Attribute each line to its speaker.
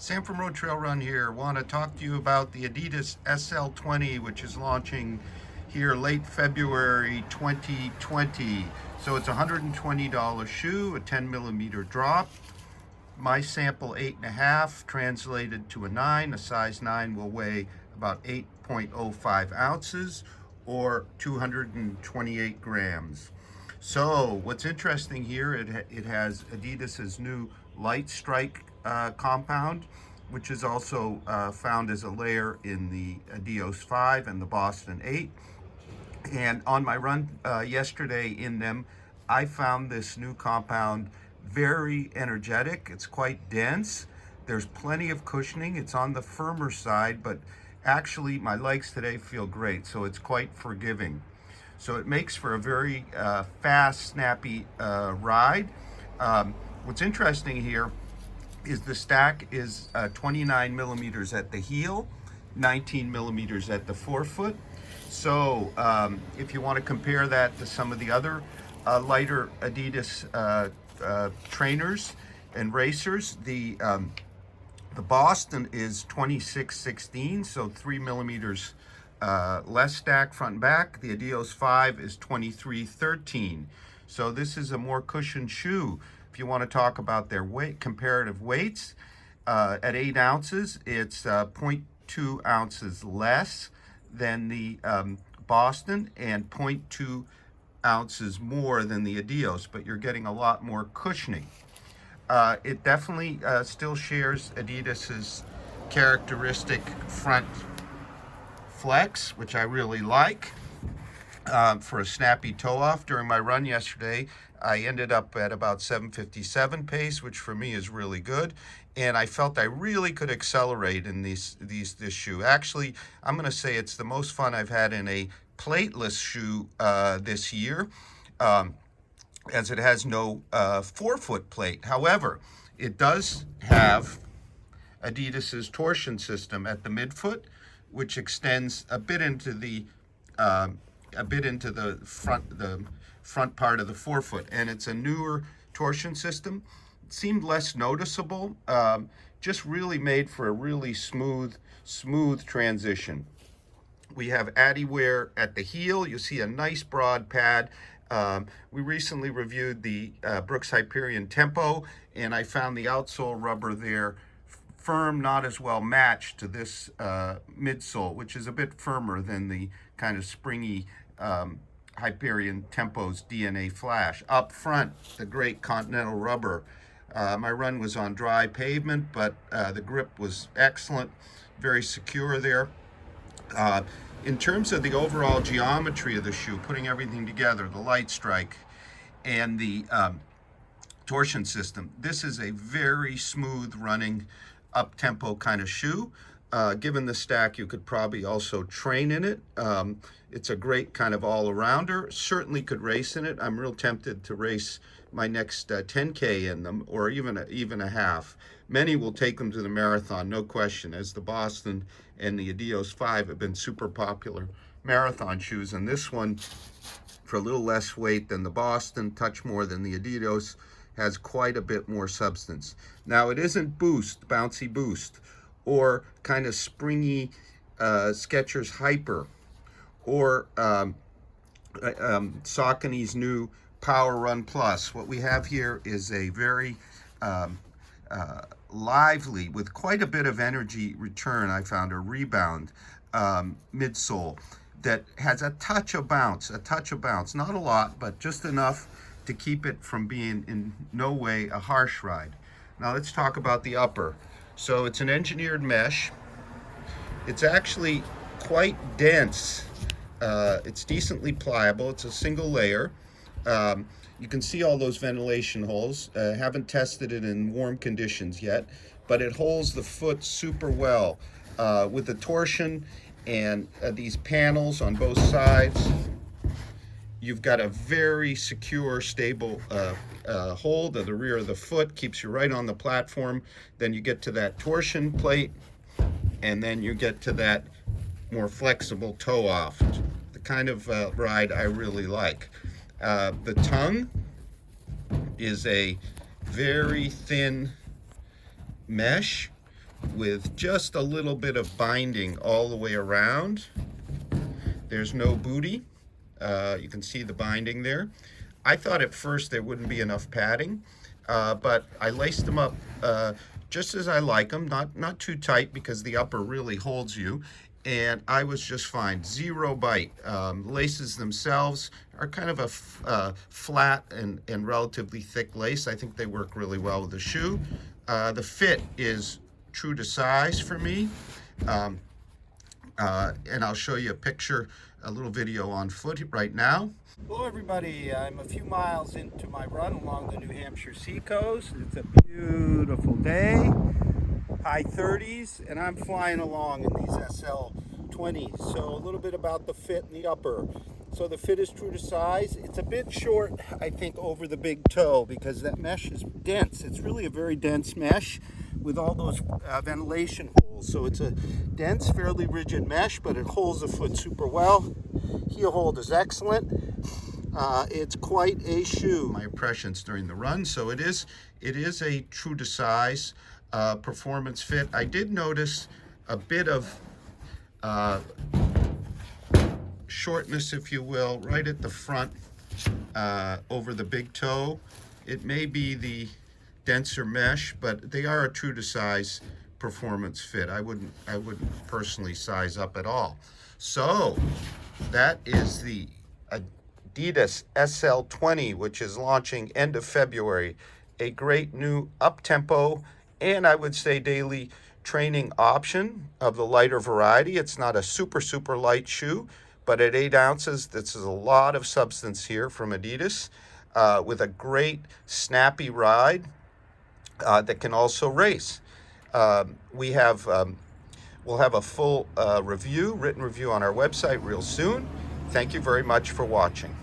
Speaker 1: Sam from Road Trail Run here. Want to talk to you about the adidas SL20, which is launching here late February 2020. So it's a $120 shoe, a 10 millimeter drop. My sample 8.5 translated to a 9. A size 9 will weigh about 8.05 ounces or 228 grams. So what's interesting here, it has Adidas's new Lightstrike compound, which is also found as a layer in the adios 5 and the Boston 8. And on my run yesterday in them, I found this new compound very energetic. It's quite dense. There's plenty of cushioning. It's on the firmer side, but actually my legs today feel great, so it's quite forgiving. So it makes for a very fast, snappy ride. What's interesting here is the stack is 29 millimeters at the heel, 19 millimeters at the forefoot. So if you want to compare that to some of the other lighter Adidas trainers and racers, the Boston is 26-16, so 3 millimeters less stack front and back. The adios 5 is 23-13. So this is a more cushioned shoe. If you want to talk about their weight, comparative weights, at 8 ounces, it's 0.2 ounces less than the Boston and 0.2 ounces more than the adios, but you're getting a lot more cushioning. It definitely still shares Adidas's characteristic front flex, which I really like, for a snappy toe off. During my run yesterday, I ended up at about 7:57 pace, which for me is really good, and I felt I really could accelerate in this shoe. Actually, I'm going to say it's the most fun I've had in a plateless shoe this year, as it has no forefoot plate. However, it does have Adidas's torsion system at the midfoot, which extends a bit into the front part of the forefoot, and it's a newer torsion system. It seemed less noticeable, just really made for a really smooth transition. We have AdiWear at the heel. You see a nice broad pad. We recently reviewed the Brooks Hyperion Tempo, and I found the outsole rubber there firm, not as well matched to this midsole, which is a bit firmer than the kind of springy Hyperion Tempo's DNA Flash. Up front, the great Continental rubber. My run was on dry pavement, but the grip was excellent, very secure there. In terms of the overall geometry of the shoe, putting everything together, the Lightstrike and the torsion system, this is a very smooth running up-tempo kind of shoe. Given the stack, you could probably also train in it. It's a great kind of all-arounder. Certainly could race in it. I'm real tempted to race my next 10K in them, or even a half. Many will take them to the marathon, no question, as the Boston and the adios 5 have been super popular marathon shoes. And this one, for a little less weight than the Boston, touch more than the adios, has quite a bit more substance. Now, it isn't bouncy boost, or kind of springy Skechers Hyper, or Saucony's new Power Run Plus. What we have here is a very lively, with quite a bit of energy return, I found, a rebound midsole that has a touch of bounce, not a lot, but just enough to keep it from being in no way a harsh ride. Now let's talk about the upper. So it's an engineered mesh. It's actually quite dense. It's decently pliable. It's a single layer. You can see all those ventilation holes. Haven't tested it in warm conditions yet, but it holds the foot super well with the torsion and these panels on both sides. You've got a very secure, stable hold of the rear of the foot, keeps you right on the platform. Then you get to that torsion plate, and then you get to that more flexible toe off. The kind of ride I really like. The tongue is a very thin mesh with just a little bit of binding all the way around. There's no booty. You can see the binding there. I thought at first there wouldn't be enough padding, but I laced them up just as I like them, not too tight because the upper really holds you, and I was just fine. Zero bite. Laces themselves are kind of a flat and relatively thick lace. I think they work really well with the shoe. The fit is true to size for me. And I'll show you a picture, a little video on foot right now. Hello everybody, I'm a few miles into my run along the New Hampshire seacoast. It's a beautiful day, high 30s, and I'm flying along in these SL20s. So a little bit about the fit and the upper. So the fit is true to size. It's a bit short, I think, over the big toe because that mesh is dense. It's really a very dense mesh with all those ventilation holes. So it's a dense, fairly rigid mesh, but it holds the foot super well. Heel hold is excellent. It's quite a shoe. My impressions during the run. So it is a true to size performance fit. I did notice a bit of shortness, if you will, right at the front over the big toe. It may be the denser mesh, but they are a true to size performance fit. I wouldn't personally size up at all. So that is the Adidas SL20, which is launching end of February. A great new up-tempo and I would say daily training option of the lighter variety. It's not a super light shoe, but at 8 ounces, this is a lot of substance here from Adidas with a great snappy ride that can also race. We'll have a full written review on our website real soon. Thank you very much for watching.